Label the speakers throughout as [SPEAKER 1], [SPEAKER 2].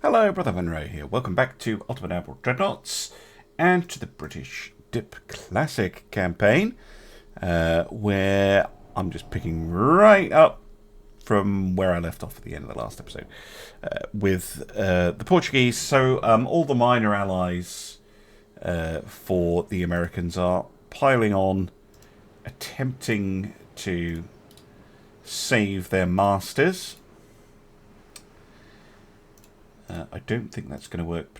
[SPEAKER 1] Hello, Brother Monroe here. Welcome back to Ultimate Naval Dreadnoughts and to the British Dip Classic campaign, where I'm just picking right up from where I left off at the end of the last episode with the Portuguese. So all the minor allies for the Americans are piling on, attempting to save their masters. I don't think that's going to work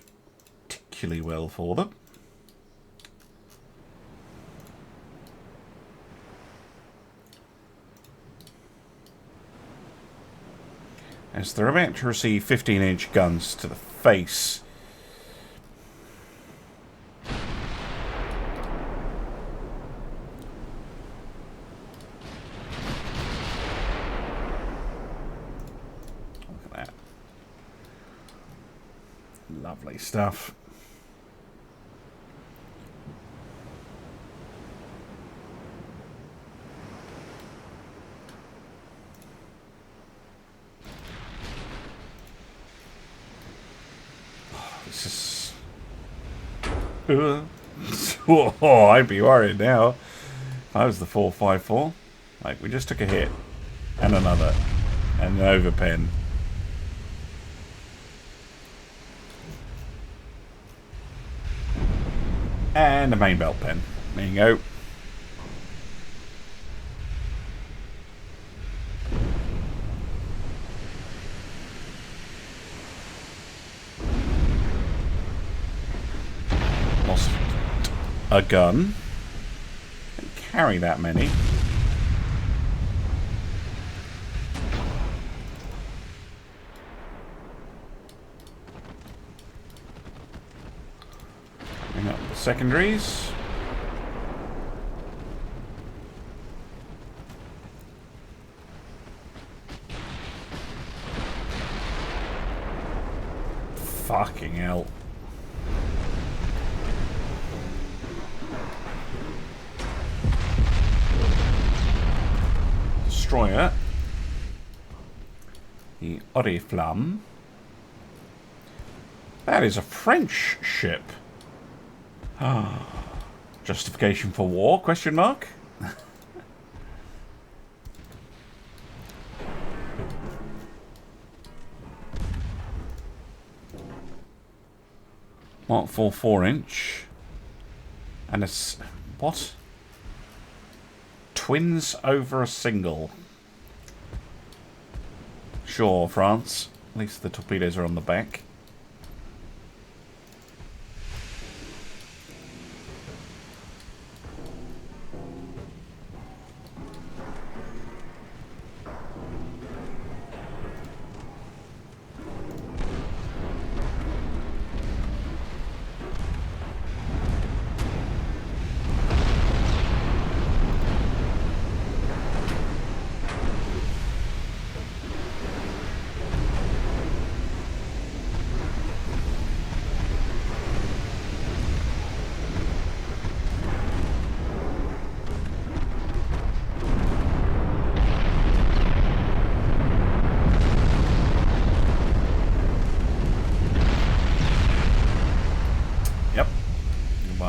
[SPEAKER 1] particularly well for them. As they're about to receive 15-inch guns to the face. Look at that. Lovely stuff. This is... Oh, I'd be worried now. If I was the 454. Like, we just took a hit. And another. And an overpen. And a main belt pen. There you go. Lost a gun. Didn't carry that many. Bring up the secondaries. Fucking hell. Destroyer. The Oriflamme. That is a French ship. Justification for war? Question mark. Mark 4 4-inch. And a... what? Twins over a single. Sure, France. At least the torpedoes are on the back.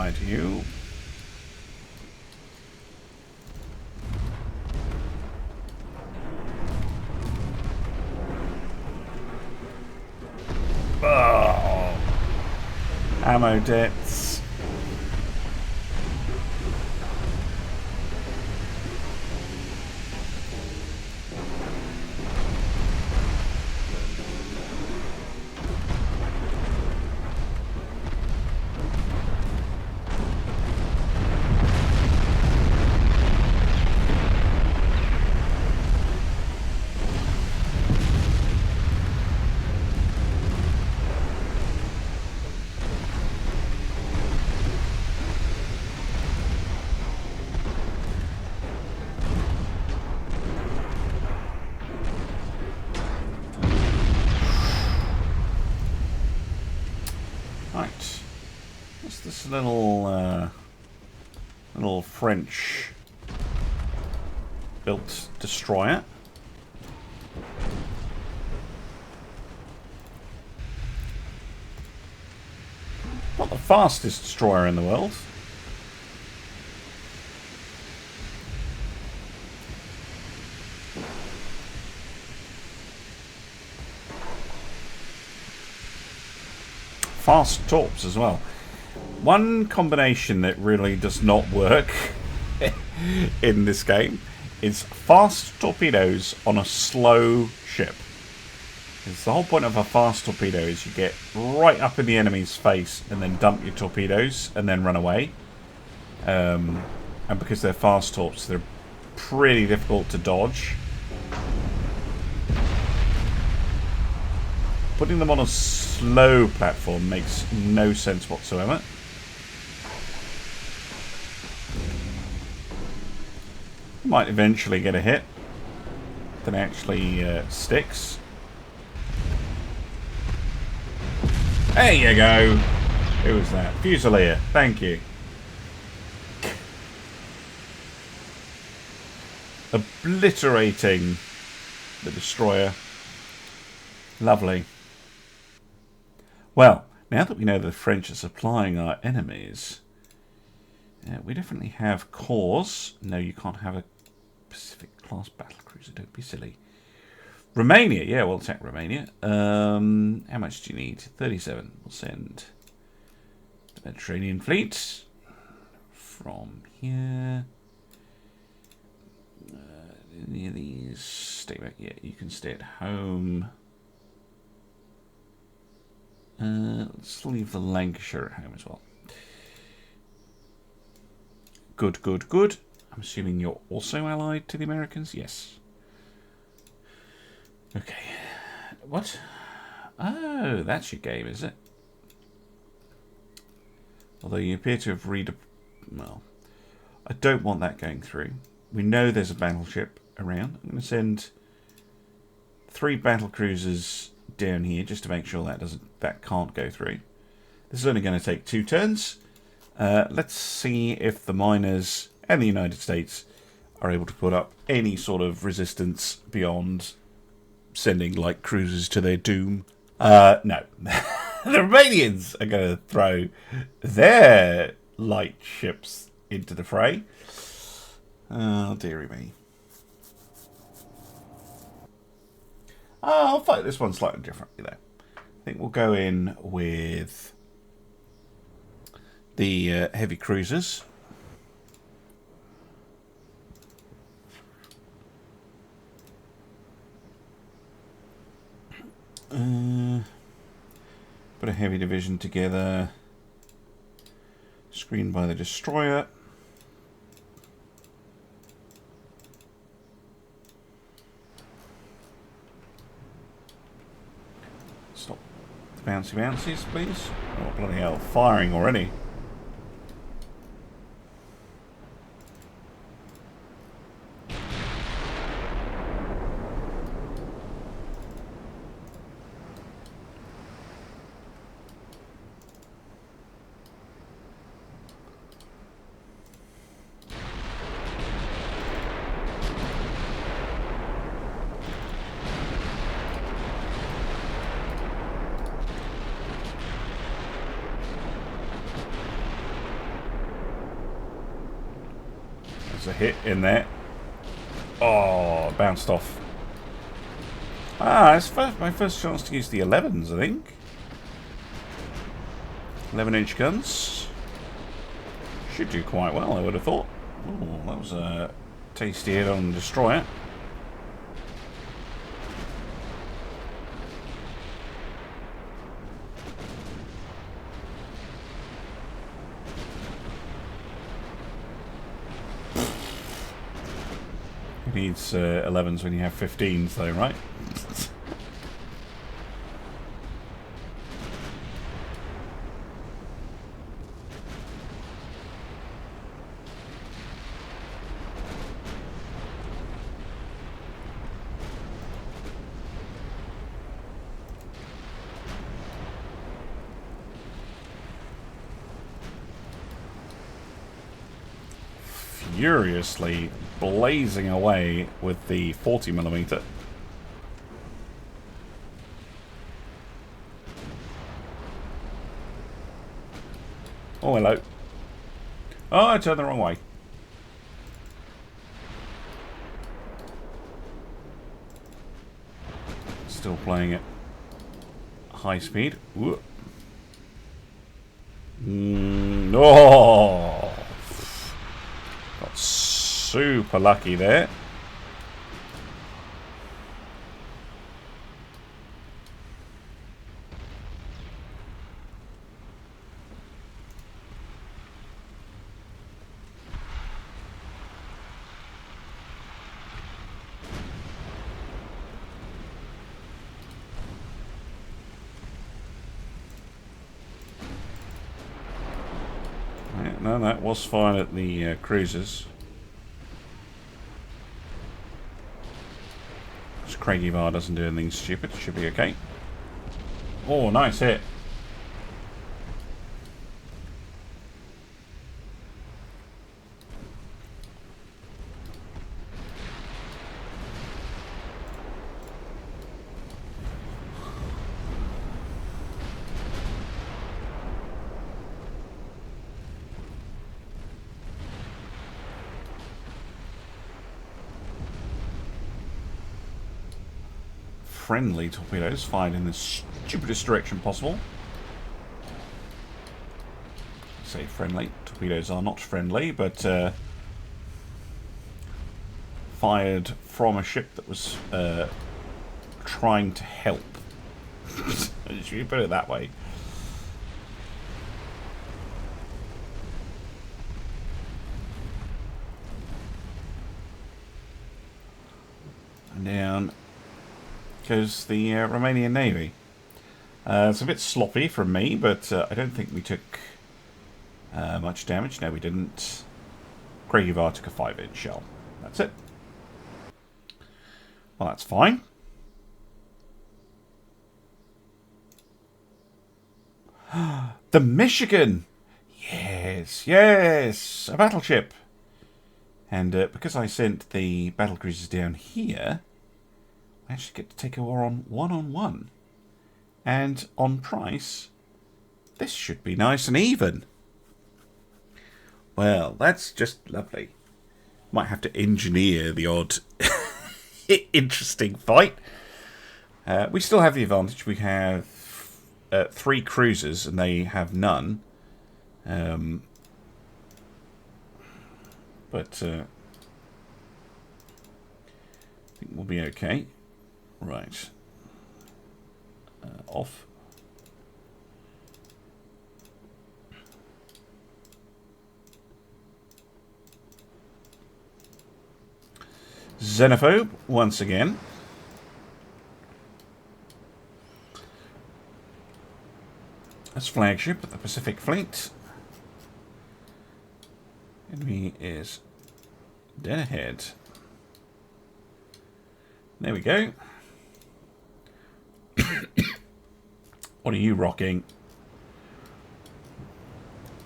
[SPEAKER 1] To you. Oh. Ammo debts. Right. What's this little French built destroyer? Not the fastest destroyer in the world. Fast torps as well. One combination that really does not work in this game is fast torpedoes on a slow ship. Because the whole point of a fast torpedo is you get right up in the enemy's face and then dump your torpedoes and then run away. And because they're fast torps, they're pretty difficult to dodge. Putting them on a slow platform makes no sense whatsoever. Might eventually get a hit that actually sticks. There you go. Who was that? Fusilier. Thank you. Obliterating the destroyer. Lovely. Well, now that we know the French are supplying our enemies, we definitely have cores. No, you can't have a Pacific class battlecruiser. Don't be silly. Romania. Yeah, we'll attack Romania. How much do you need? 37. We'll send the Mediterranean fleet from here. Any of these stay back? Yeah, you can stay at home. Let's leave the Lancashire at home as well. Good, good, good. I'm assuming you're also allied to the Americans? Yes. Okay. What? Oh, that's your game, is it? Although you appear to have well, I don't want that going through. We know there's a battleship around. I'm going to send 3 battlecruisers down here just to make sure that can't go through. This is only going to take 2 turns. Let's see if the miners and the United States are able to put up any sort of resistance beyond sending light cruisers to their doom. No. The Romanians are going to throw their light ships into the fray. Oh, dearie me. I'll fight this one slightly differently, though. I think we'll go in with the heavy cruisers. Put a heavy division together. Screened by the destroyer. Stop the bouncy bouncies, please. Oh, bloody hell. Firing already. A hit in there. Oh, bounced off. It's my first chance to use the 11s, I think. 11-inch guns. Should do quite well, I would have thought. Oh, that was a tasty hit on the destroyer. Needs 11s when you have 15s though, right? Furiously blazing away with the 40mm. Oh, hello. Oh, I turned the wrong way. Still playing at high speed. Ooh. Oh! Got super lucky there. No, that was fine at the cruisers. Just Craigie Var doesn't do anything stupid. Should be okay. Oh, nice hit. Friendly torpedoes fired in the stupidest direction possible. I say friendly. Torpedoes are not friendly, but fired from a ship that was trying to help. Should you put it that way? And down goes the Romanian Navy. It's a bit sloppy from me, but I don't think we took much damage. No, we didn't. Craigie Var took a 5-inch shell. That's it. Well, that's fine. The Michigan! Yes, yes! A battleship! And because I sent the battlecruisers down here, I actually get to take a war on one-on-one. And on price, this should be nice and even. Well, that's just lovely. Might have to engineer the odd interesting fight. We still have the advantage. We have 3 cruisers and they have none. But I think we'll be okay. Right. Off. Xenophobe, once again. That's flagship of the Pacific Fleet. Enemy is dead ahead. There we go. What are you rocking?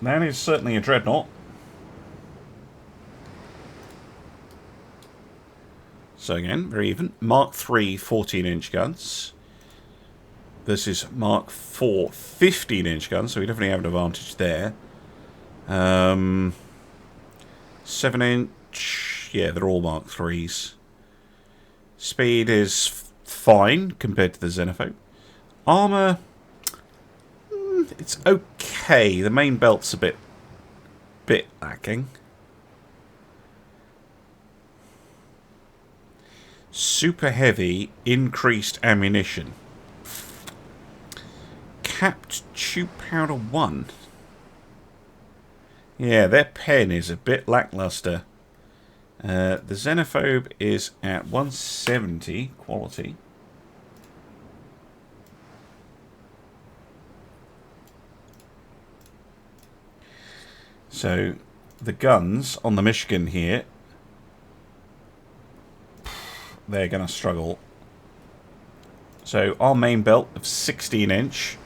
[SPEAKER 1] That is certainly a dreadnought. So again, very even. Mark III 14-inch guns. This is Mark IV 15-inch guns, so we definitely have an advantage there. 7-inch, yeah, they're all Mark IIIs. Speed is fine compared to the Xenophobe. Armour, it's okay. The main belt's a bit lacking. Super heavy, increased ammunition. Capped tube powder 1. Yeah, their pen is a bit lackluster. The Xenophobe is at 170 quality. So the guns on the Michigan here, they're going to struggle. So our main belt of 16-inch,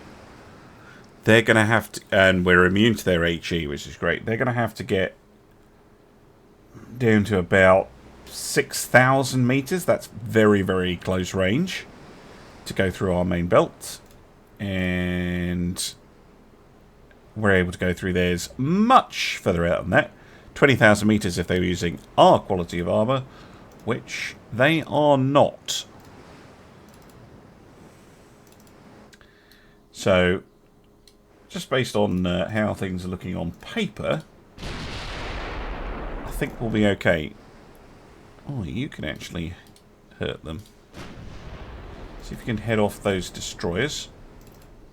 [SPEAKER 1] they're going to have to, and we're immune to their HE, which is great. They're going to have to get down to about 6,000 meters. That's very, very close range to go through our main belt. And were able to go through theirs much further out than that. 20,000 metres if they were using our quality of armour, which they are not. So, just based on how things are looking on paper, I think we'll be okay. Oh, you can actually hurt them. See if you can head off those destroyers.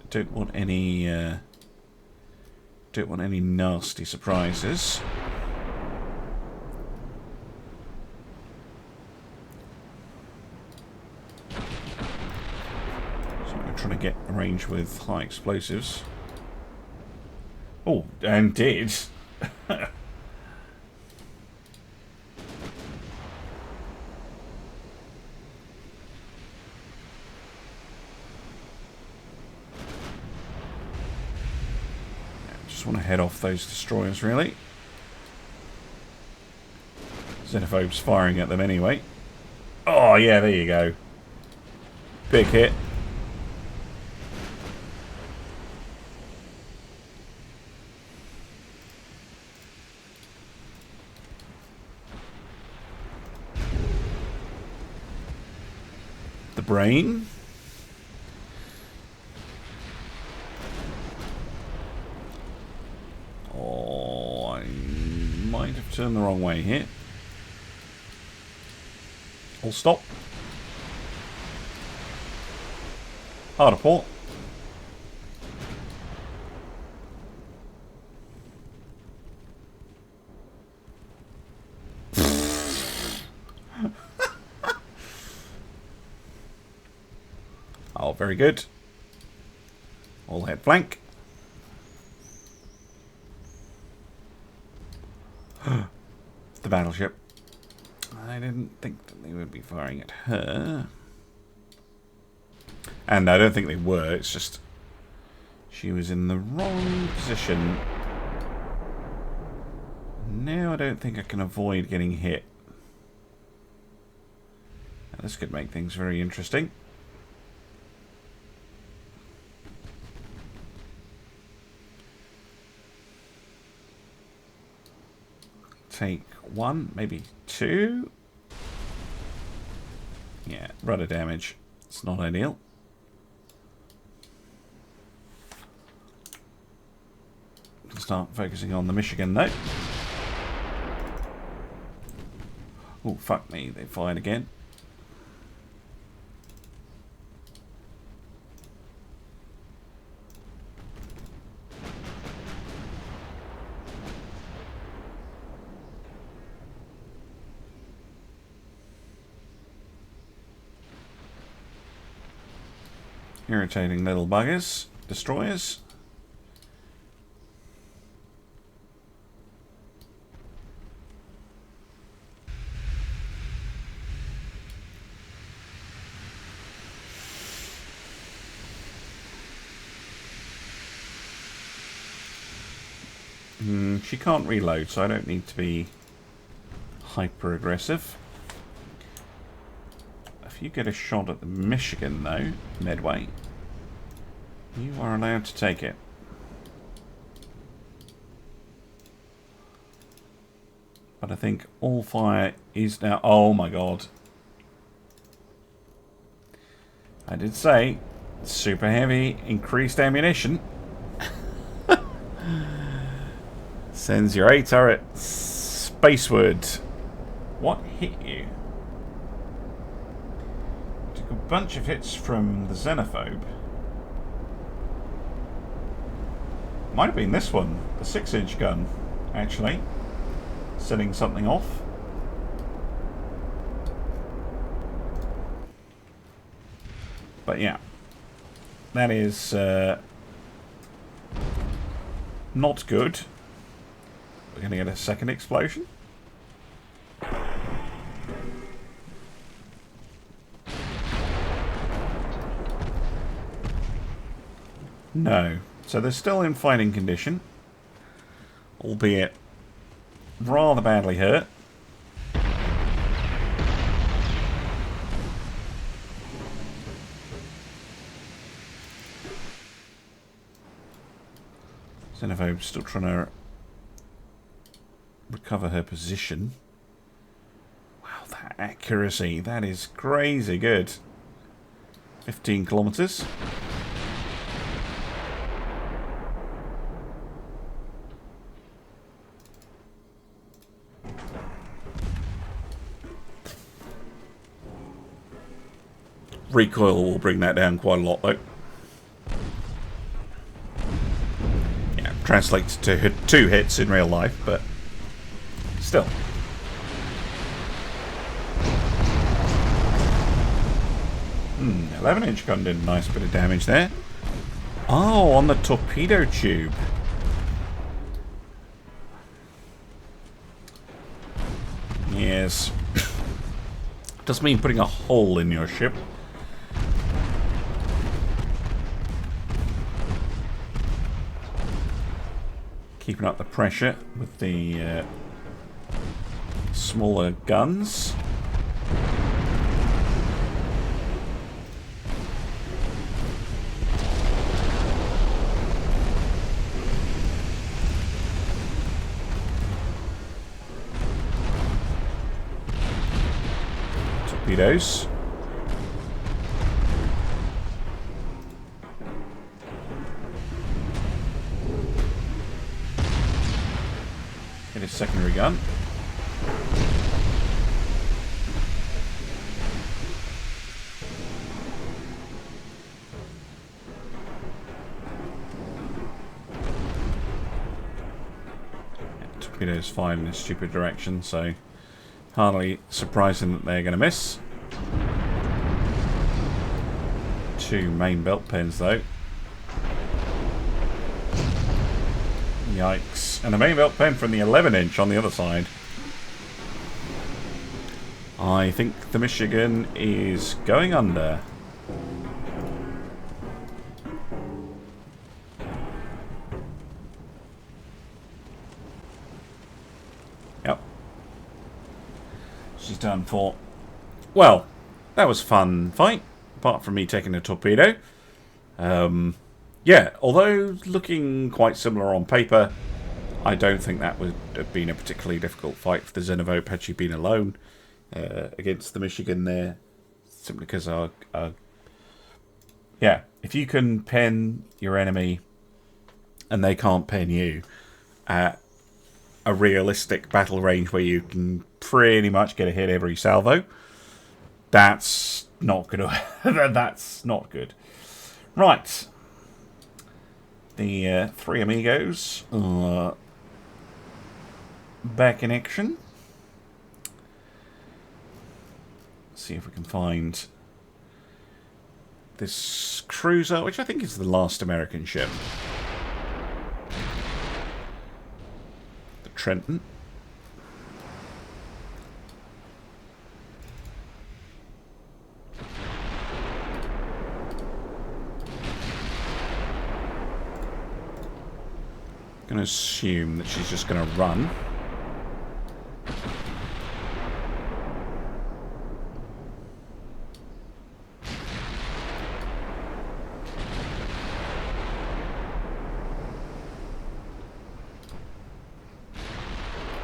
[SPEAKER 1] Don't want any nasty surprises. So we're trying to get a range with high explosives. Oh, and did. Want to head off those destroyers, really. Xenophobes firing at them anyway. Oh, yeah, there you go. Big hit. The brain. Turn the wrong way here. All stop. Harder port. Oh, very good. All head flank. The battleship. I didn't think that they would be firing at her. And I don't think they were, it's just she was in the wrong position. Now I don't think I can avoid getting hit. Now, this could make things very interesting. Take one, maybe two. Yeah, rudder damage. It's not ideal. Start focusing on the Michigan though. Oh, fuck me, they fired again. Irritating little buggers. Destroyers. She can't reload, so I don't need to be hyper aggressive. If you get a shot at the Michigan, though, Medway, you are allowed to take it. But I think all fire is now... Oh my god. I did say, super heavy, increased ammunition. Sends your Haytor at spaceward. What hit you? Took a bunch of hits from the xenophobe. Might have been this one, the 6-inch gun, actually. Setting something off. But yeah, that is not good. We're going to get a second explosion. No. So they're still in fighting condition. Albeit rather badly hurt. Xenophobe still trying to recover her position. Wow, that accuracy, that is crazy good. 15 kilometers. Recoil will bring that down quite a lot, though. Yeah, translates to 2 hits in real life, but still. Hmm, 11-inch gun did a nice bit of damage there. Oh, on the torpedo tube. Yes. Does mean putting a hole in your ship. Keeping up the pressure with the smaller guns. Torpedoes. Hit his secondary gun. Torpedoes fired in a stupid direction, so hardly surprising that they're going to miss. 2 main belt pens though. Yikes. And a main belt pen from the 11-inch on the other side. I think the Michigan is going under. Yep. She's done for. Well, that was a fun fight, apart from me taking a torpedo. Yeah, although looking quite similar on paper, I don't think that would have been a particularly difficult fight for the Xenophobe had she been alone against the Michigan there. Simply because yeah, if you can pen your enemy and they can't pen you at a realistic battle range where you can pretty much get a hit every salvo, that's not gonna that's not good. Right. The 3 amigos are back in action. Let's see if we can find this cruiser, which I think is the last American ship. The Trenton. Going to assume that she's just going to run.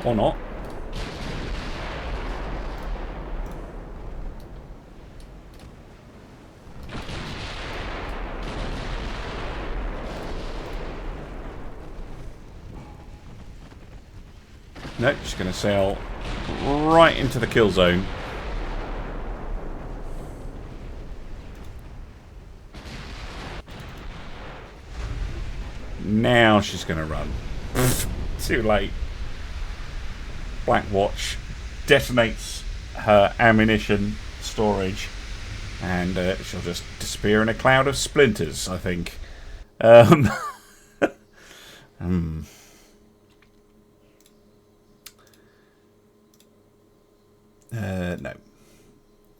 [SPEAKER 1] Or not. Nope, just going to sail right into the kill zone. Now she's going to run. Too late. Black Watch detonates her ammunition storage and she'll just disappear in a cloud of splinters, I think. No.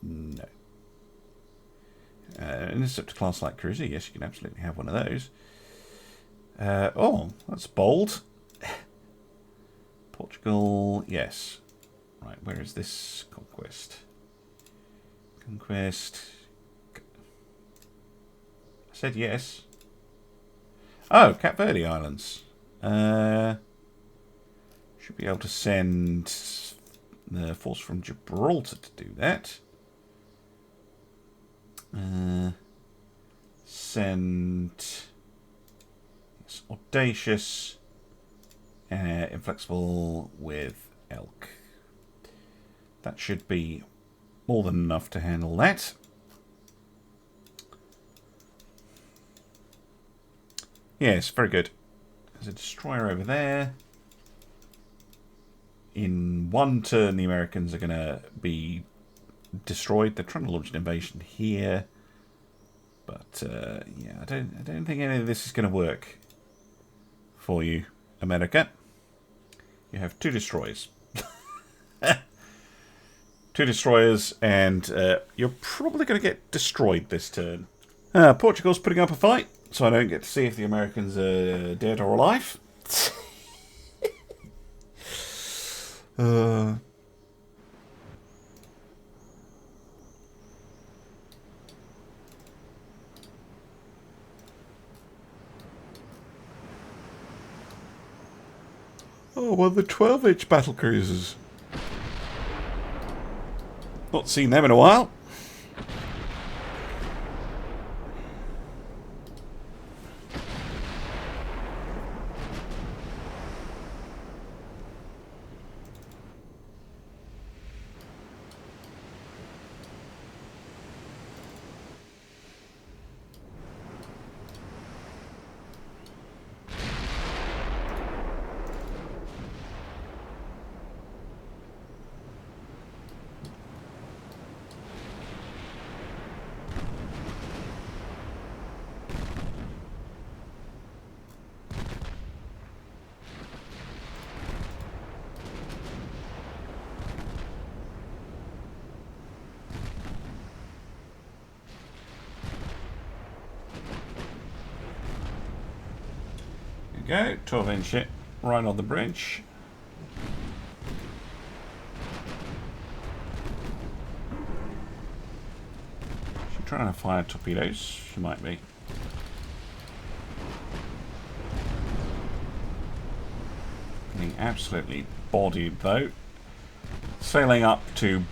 [SPEAKER 1] No. An interceptor class like cruiser, yes, you can absolutely have one of those. Oh, that's bold. Portugal, yes. Right, where is this conquest? Conquest. I said yes. Oh, Cape Verde Islands. Should be able to send the force from Gibraltar to do that. Send Audacious, Inflexible with Elk. That should be more than enough to handle that. Yes, very good. There's a destroyer over there. In one turn, the Americans are going to be destroyed. They're trying to launch an invasion here. But, yeah, I don't think any of this is going to work for you, America. You have 2 destroyers. 2 destroyers, and you're probably going to get destroyed this turn. Portugal's putting up a fight, so I don't get to see if the Americans are dead or alive. Oh, well, the 12-inch battlecruisers. Not seen them in a while. Go, 12-inch ship, right on the bridge. She's trying to fire torpedoes. She might be. Getting absolutely bodied though. Sailing up to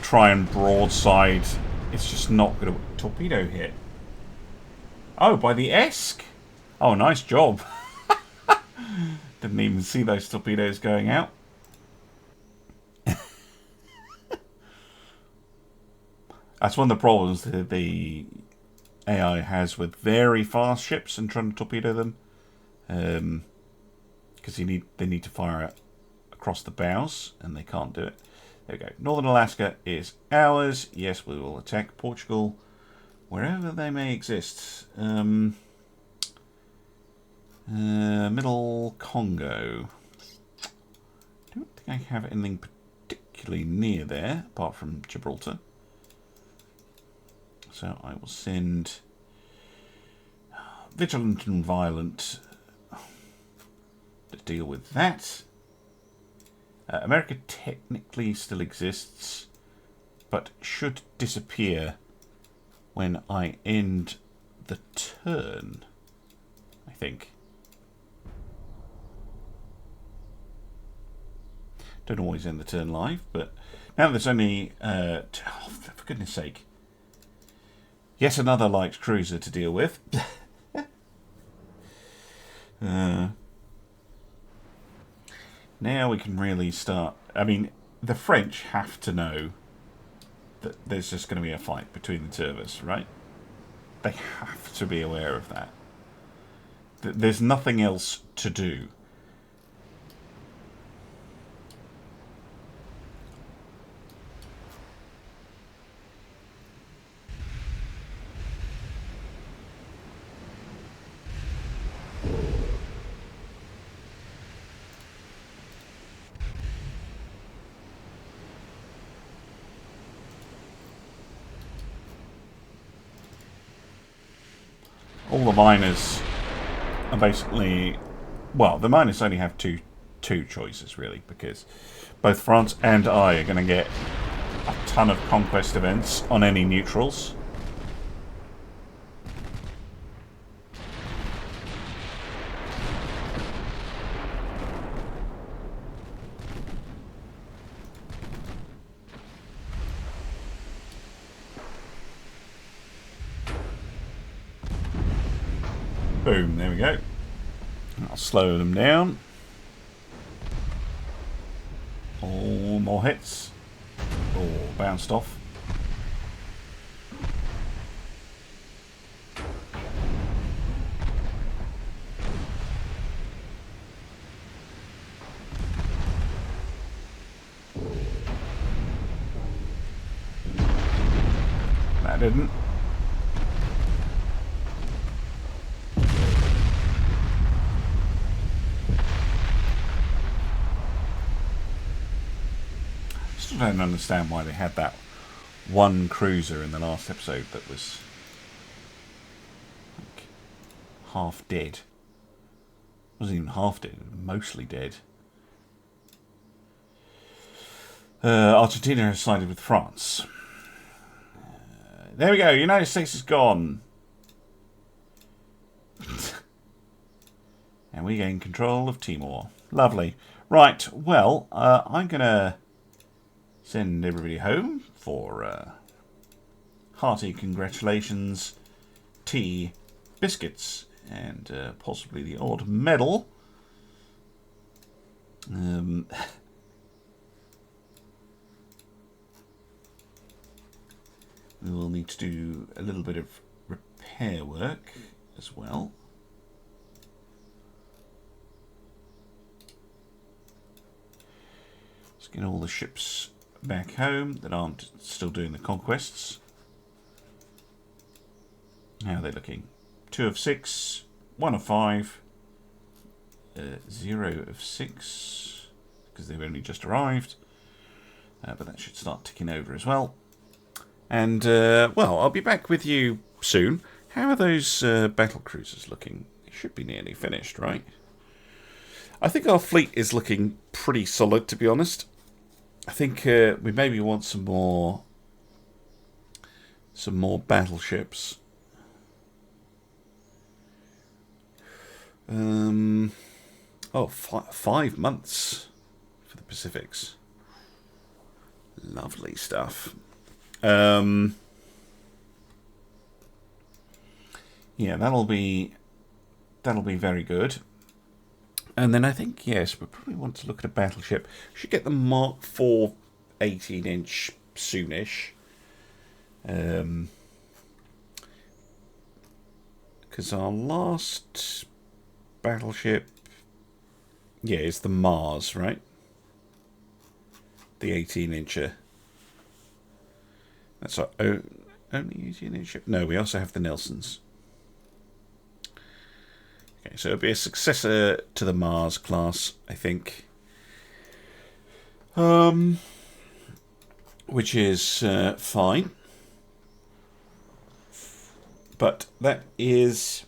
[SPEAKER 1] try and broadside. It's just not going to torpedo hit. Oh, by the Esk. Oh, nice job. Didn't even see those torpedoes going out. That's one of the problems that the AI has with very fast ships and trying to torpedo them. Because they need to fire across the bows, and they can't do it. There we go. Northern Alaska is ours. Yes, we will attack Portugal wherever they may exist. Middle Congo. I don't think I have anything particularly near there, apart from Gibraltar. So I will send Vigilant and Violent to deal with that. America technically still exists, but should disappear when I end the turn, I think. Don't always end the turn live, but now there's only, oh, for goodness sake, yet another light cruiser to deal with. Now we can really start. I mean, the French have to know that there's just going to be a fight between the two of us, right? They have to be aware of that. There's nothing else to do. All the miners are basically, well, the miners only have two choices really, because both France and I are going to get a ton of conquest events on any neutrals. Boom, there we go. I'll slow them down. Oh, more hits. Oh, bounced off. That didn't. Still don't understand why they had that one cruiser in the last episode that was like half dead. Wasn't even half dead, mostly dead. Argentina has sided with France. There we go, United States is gone. And we gain control of Timor. Lovely. Right, well, I'm going to send everybody home for hearty congratulations, tea, biscuits, and possibly the odd medal. We will need to do a little bit of repair work as well. Let's get all the ships back home that aren't still doing the conquests. How are they looking? 2 of 6, 1 of 5, 0 of 6, because they've only just arrived. But that should start ticking over as well. And, well, I'll be back with you soon. How are those battle cruisers looking? They should be nearly finished, right? I think our fleet is looking pretty solid, to be honest. I think we maybe want some more battleships. Oh, 5 months for the Pacifics. Lovely stuff. Yeah, that'll be very good. And then I think, yes, we probably want to look at a battleship. We should get the Mark IV 18-inch soonish. Because our last battleship, yeah, is the Mars, right? The 18-incher. That's our only 18-inch ship. No, we also have the Nelsons. Okay, so it'll be a successor to the Mars class, I think. Which is fine. But that is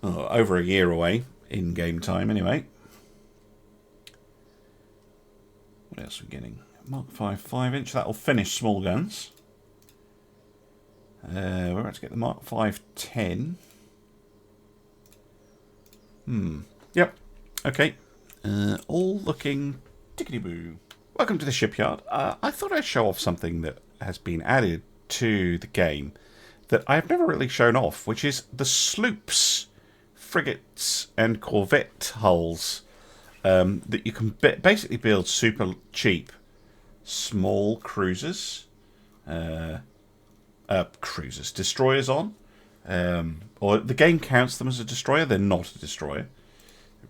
[SPEAKER 1] over a year away in game time anyway. What else are we getting? Mark 5 5-inch. That'll finish small guns. We're about to get the Mark 5 10. Yep. Okay. All looking tickety-boo. Welcome to the shipyard. I thought I'd show off something that has been added to the game that I've never really shown off, which is the sloops, frigates, and corvette hulls that you can basically build super cheap small cruisers, destroyers on. Or the game counts them as a destroyer. They're not a destroyer,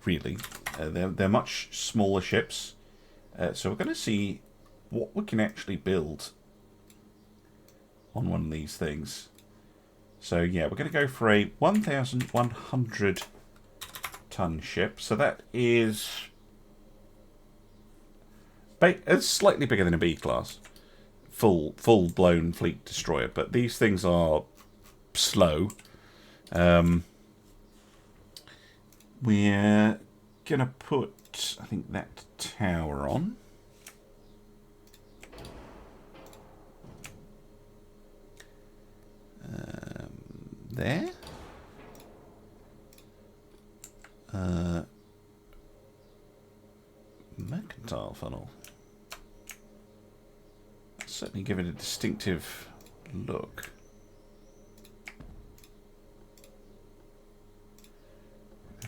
[SPEAKER 1] really. They're much smaller ships. So we're going to see what we can actually build on one of these things. So yeah, we're going to go for a 1,100 ton ship. So that is it's slightly bigger than a B class, full blown fleet destroyer. But these things are slow. We're gonna put, I think, that tower on. There. Mercantile funnel. Certainly give it a distinctive look.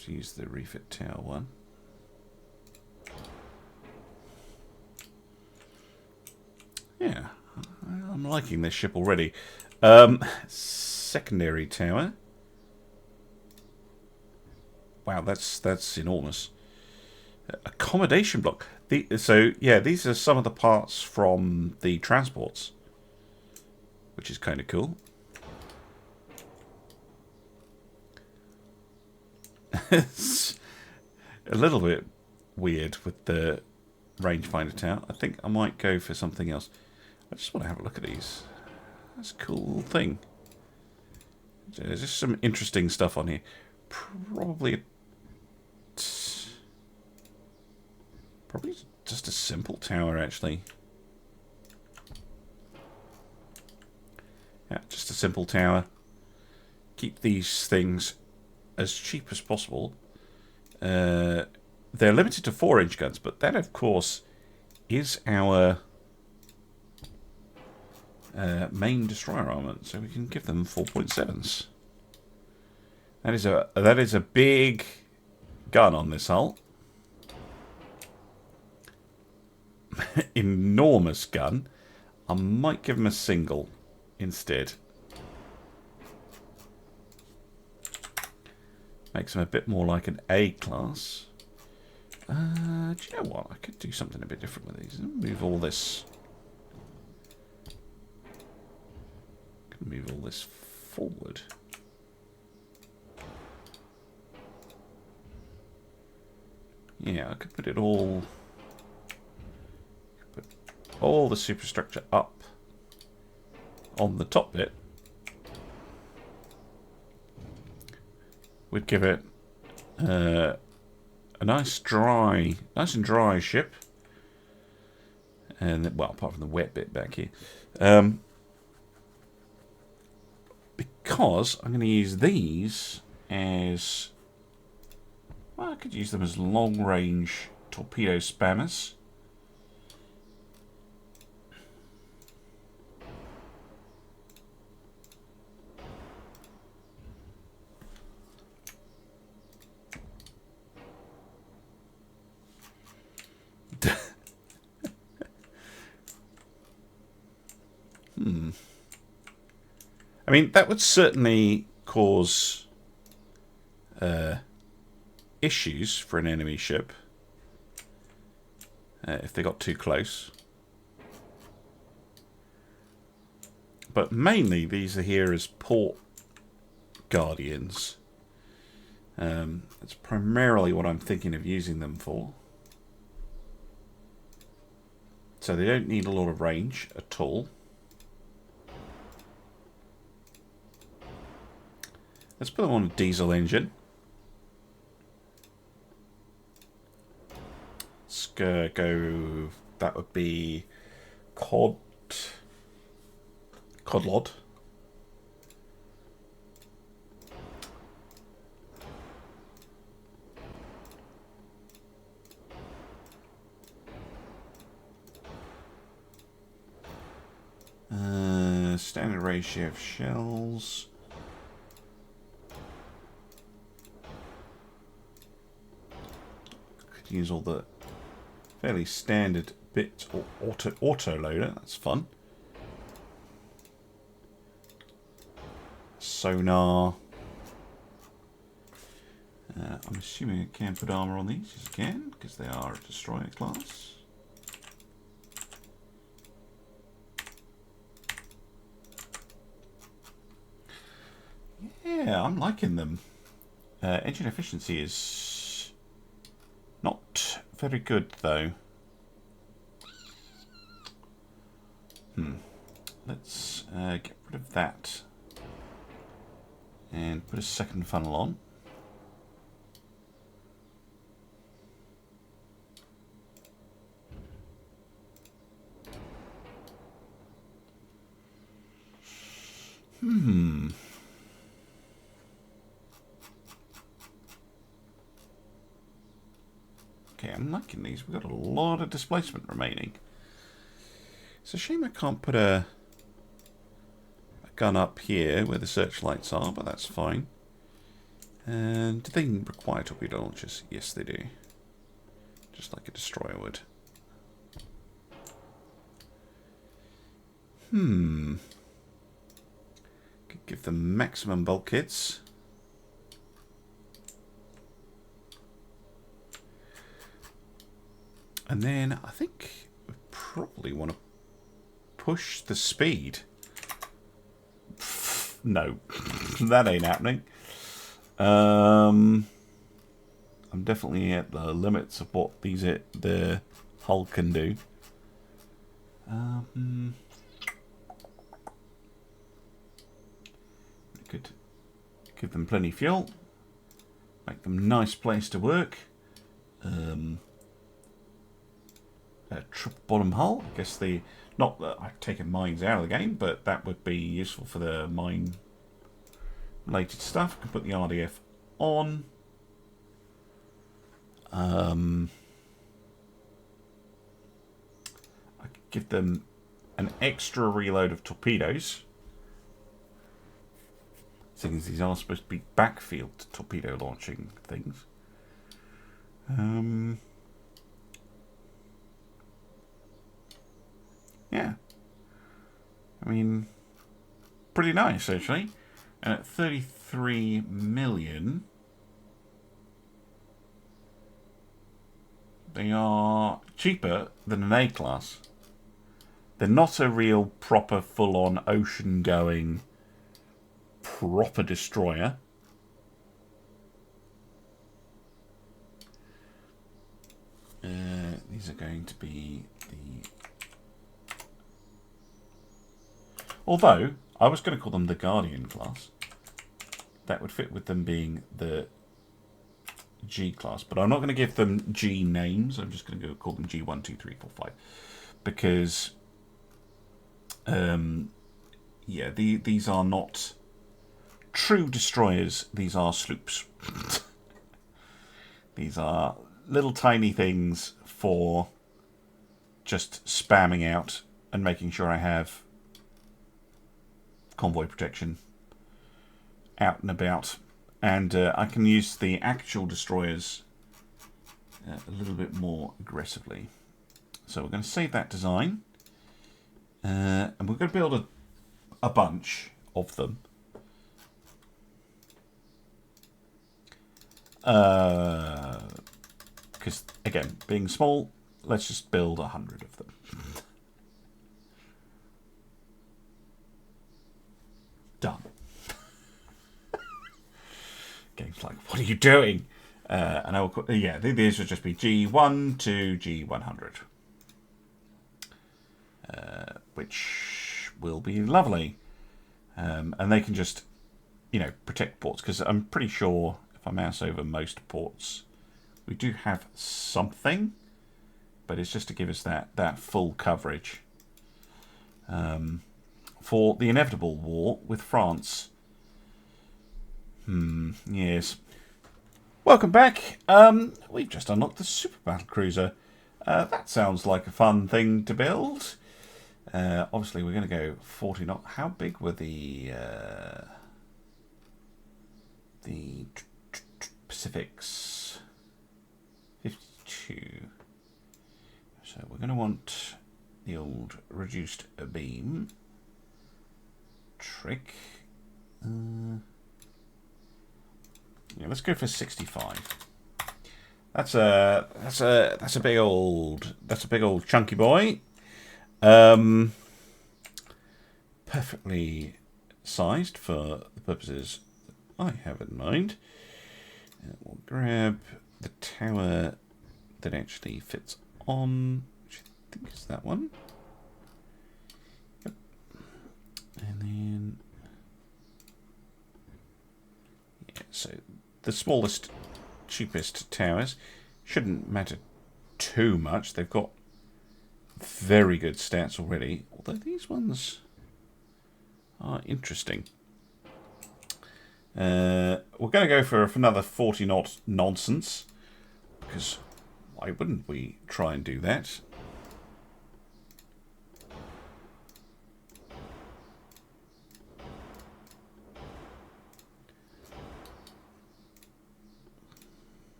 [SPEAKER 1] have to use the refit tower one. Yeah, I'm liking this ship already. Secondary tower. Wow, that's enormous. Accommodation block. So yeah, these are some of the parts from the transports, which is kind of cool. It's a little bit weird with the rangefinder tower. I think I might go for something else. I just want to have a look at these. That's a cool thing. There's just some interesting stuff on here. Probably just a simple tower, actually. Yeah, just a simple tower. Keep these things as cheap as possible. They're limited to 4-inch guns, but that, of course, is our main destroyer armament, so we can give them 4.7s. That is a big gun on this hull. Enormous gun. I might give them a single instead. Makes them a bit more like an A class. Do you know what? I could do something a bit different with these. Move all this. Move all this forward. Yeah, I could put it all. Put all the superstructure up on the top bit. We'd give it a nice and dry ship, and well, apart from the wet bit back here, because I'm going to use these as, well, I could use them as long-range torpedo spammers. I mean, that would certainly cause issues for an enemy ship if they got too close. But mainly these are here as port guardians. That's primarily what I'm thinking of using them for. So they don't need a lot of range at all. Let's put them on a diesel engine. Let's go, that would be Codlod. Standard ratio of shells. Could use all the fairly standard bit or auto loader. That's fun. Sonar. I'm assuming I can put armor on these. Yes, I can, because they are a destroyer class. Yeah, I'm liking them. Engine efficiency is not very good, though. Let's get rid of that and put a second funnel on. Okay, I'm liking these. We've got a lot of displacement remaining. It's a shame I can't put a gun up here where the searchlights are, but that's fine. And do they require torpedo launchers? Yes, they do. Just like a destroyer would. Could give them maximum bulkheads. And then I think we probably want to push the speed. No, that ain't happening. I'm definitely at the limits of what the hull can do. We could give them plenty of fuel, make them a nice place to work. A triple bottom hull. I guess not that I've taken mines out of the game, but that would be useful for the mine related stuff. I could put the RDF on. I could give them an extra reload of torpedoes, seeing as these are supposed to be backfield torpedo launching things. Yeah, I mean, pretty nice actually. And at 33 million, they are cheaper than an A-class. They're not a real proper full-on ocean-going proper destroyer. These are going to be the... Although, I was going to call them the Guardian class. That would fit with them being the G class. But I'm not going to give them G names. I'm just going to call them G1, 2, 3, 4, 5. Because, yeah, these are not true destroyers. These are sloops. These are little tiny things for just spamming out and making sure I have convoy protection out and about, and I can use the actual destroyers a little bit more aggressively. So we're going to save that design, and we're going to build a bunch of them. Because again, being small, let's just build 100 of them. Done. Game's like, what are you doing? And I will, yeah, these would just be G1 to G100, which will be lovely. And they can just, protect ports, because I'm pretty sure if I mouse over most ports, we do have something, but it's just to give us that full coverage. For the inevitable war with France. Yes. Welcome back. We've just unlocked the super battlecruiser. That sounds like a fun thing to build. Obviously, we're going to go 40 knot. How big were the Pacifics? 52. So we're going to want the old reduced beam trick. Yeah, let's go for 65. That's a big old chunky boy. Perfectly sized for the purposes I have in mind. We'll grab the tower that actually fits on, which I think is that one. Yep. And then, yeah, so the smallest, cheapest towers shouldn't matter too much. They've got very good stats already, although these ones are interesting. We're going to go for another 40 knot nonsense, because why wouldn't we try and do that?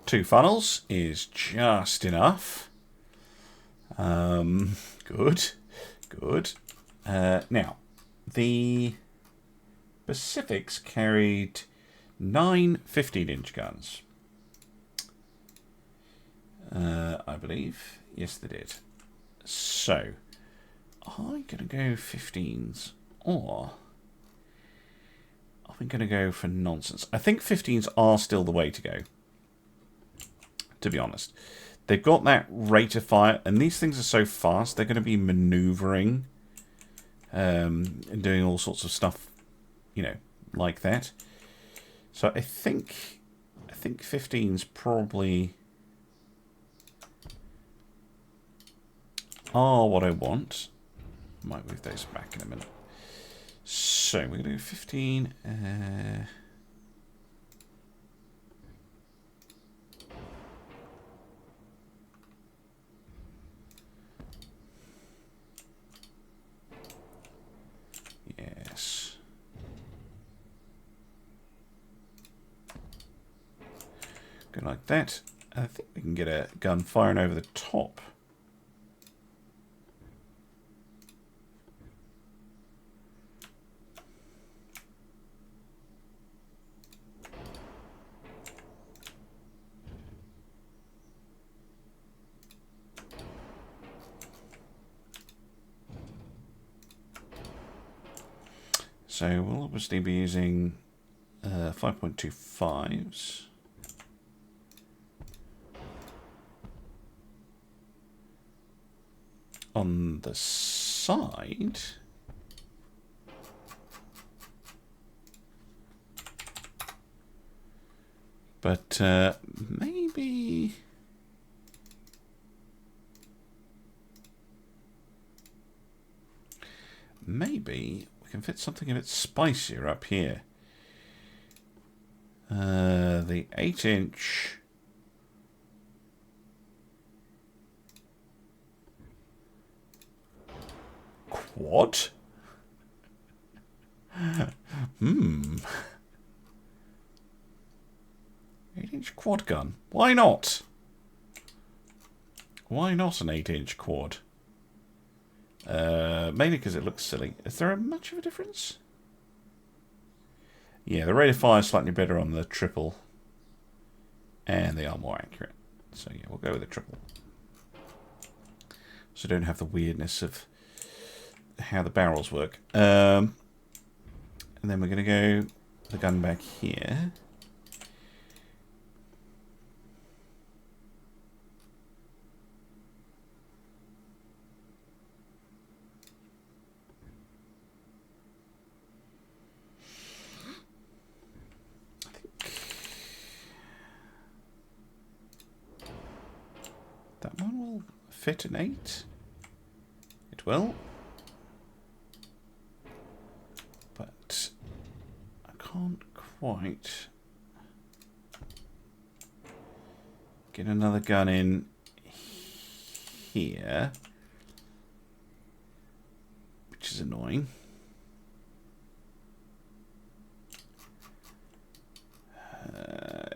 [SPEAKER 1] 2 funnels is just enough. Good. Good. Now, the Pacifics carried 9 15-inch guns. I believe. Yes, they did. So, I'm going to go 15s, or I'm going to go for nonsense. I think 15s are still the way to go, to be honest. They've got that rate of fire, and these things are so fast, they're going to be manoeuvring and doing all sorts of stuff, you know, like that. So I think 15s probably are what I want. Might move those back in a minute. So we're going to do 15. Yes. Go like that. I think we can get a gun firing over the top. So we'll obviously be using 5.25s. On the side, but maybe we can fit something a bit spicier up here. The 8-inch quad. 8-inch quad gun. Why not? Why not an 8-inch quad? Mainly because it looks silly. Is there much of a difference? Yeah, the rate of fire is slightly better on the triple. And they are more accurate. So yeah, we'll go with the triple. So don't have the weirdness of how the barrels work. And then we're going to go the gun back here. That one will fit an 8. It will. But I can't quite get another gun in here, which is annoying.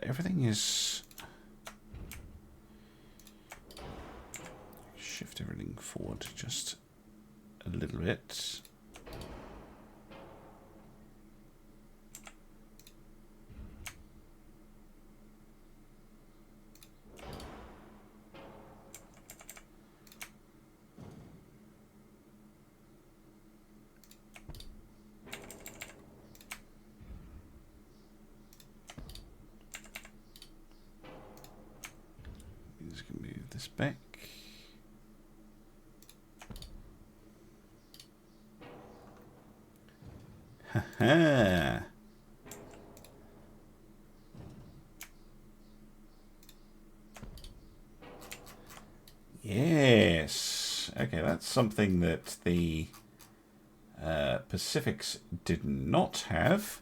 [SPEAKER 1] Everything is... Shift everything forward just a little bit. Just gonna move this back. Ha-ha. Yes. Okay, that's something that the Pacifics did not have,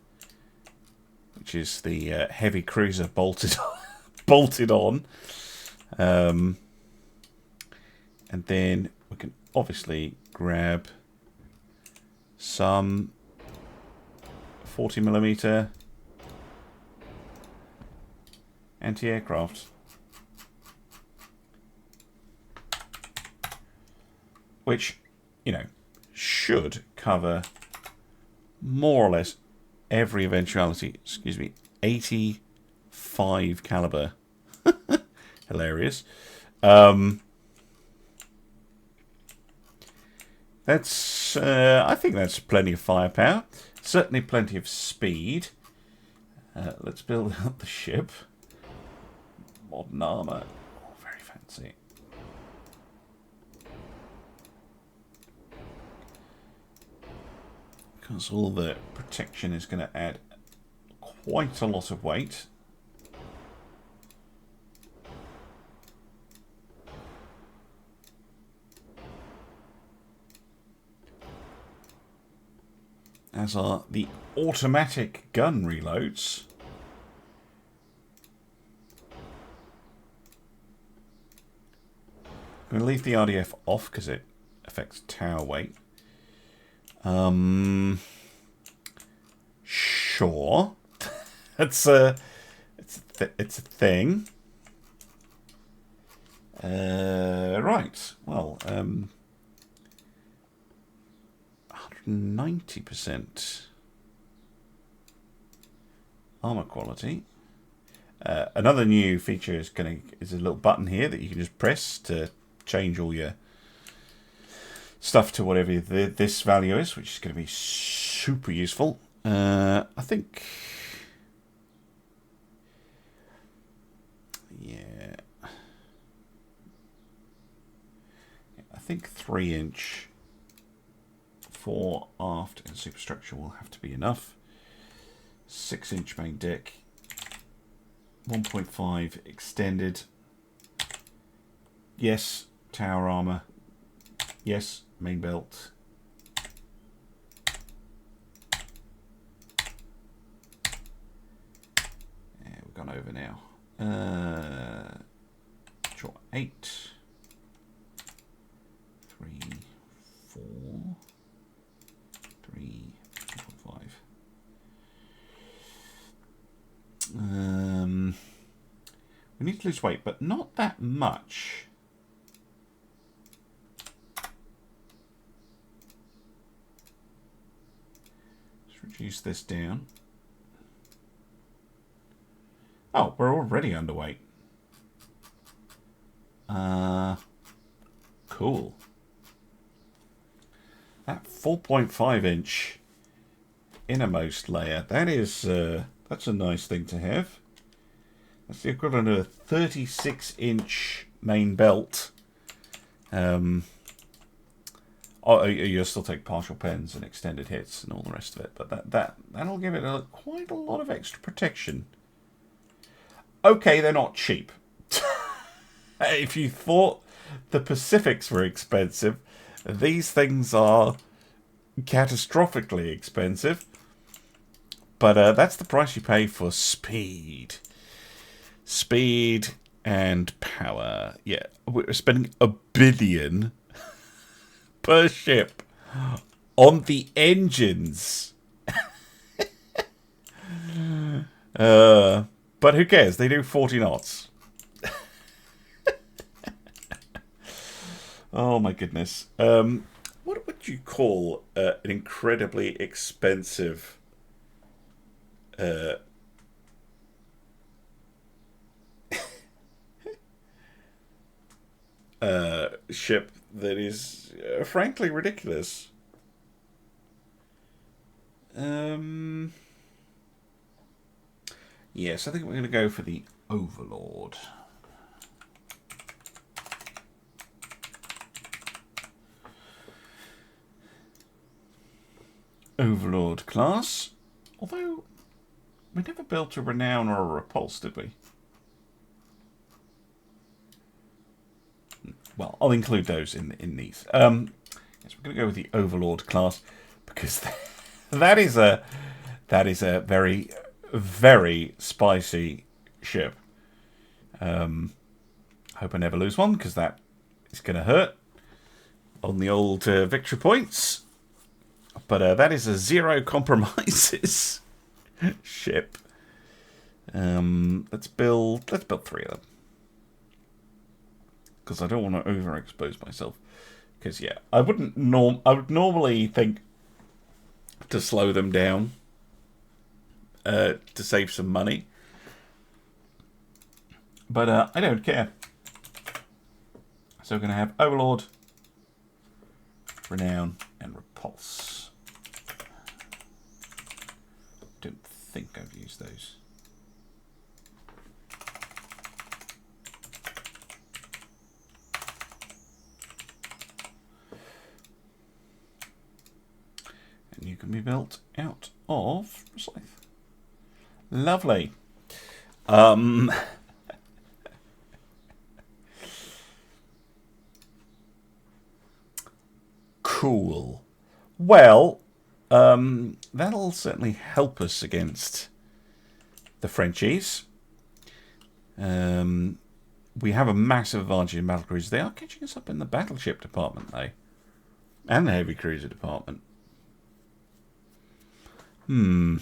[SPEAKER 1] which is the heavy cruiser bolted on. And then we can obviously grab some 40mm anti-aircraft. which, you know, should cover more or less every eventuality. Excuse me, 85 caliber. Hilarious. That's, I think that's plenty of firepower. Certainly plenty of speed. Let's build up the ship. Modern armour. Oh, very fancy. Because all the protection is going to add quite a lot of weight. As are the automatic gun reloads. I'm going to leave the RDF off because it affects tower weight. Sure. it's a thing. Right. Well, 190% armor quality. Another new feature is a little button here that you can just press to change all your stuff to whatever this value is, which is going to be super useful. I think, yeah, I think 3-inch fore, aft, and superstructure will have to be enough. 6-inch main deck, 1.5 extended. Yes, tower armor. Yes, main belt. Yeah, we've gone over now. Draw 8, 3, 4, 3, 4.5. We need to lose weight, but not that much. Reduce this down. Oh, we're already underweight. Cool. That 4.5-inch innermost layer, that is, that's a nice thing to have. That's the equivalent of a 36-inch main belt. Oh, you'll still take partial pens and extended hits and all the rest of it, but that'll give it quite a lot of extra protection. Okay, they're not cheap. If you thought the Pacifics were expensive, these things are catastrophically expensive. But that's the price you pay for speed. Speed and power. Yeah, we're spending $1 billion per ship on the engines. But who cares? They do 40 knots. Oh my goodness. What would you call an incredibly expensive ship that is frankly ridiculous? Yes, I think we're going to go for the Overlord. Overlord class. Although, we never built a Renown or a Repulse, did we? Well, I'll include those in these. Yes, we're going to go with the Overlord class because that is a very, very spicy ship. Hope I never lose one because that is going to hurt on the old victory points. But that is a zero compromises ship. Let's build 3 of them because I don't want to overexpose myself Because yeah, I would normally think to slow them down to save some money, but I don't care. So we're going to have Overlord, Renown, and Repulse. Don't think I've used those. And you can be built out of Scythe. Lovely. Cool. Well, that'll certainly help us against the Frenchies. We have a massive advantage in battlecruisers. They are catching us up in the battleship department, though, and the heavy cruiser department. We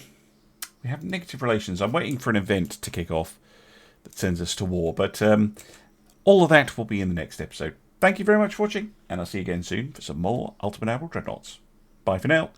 [SPEAKER 1] have negative relations. I'm waiting for an event to kick off that sends us to war, but all of that will be in the next episode. Thank you very much for watching, and I'll see you again soon for some more Ultimate Admiral Dreadnoughts. Bye for now.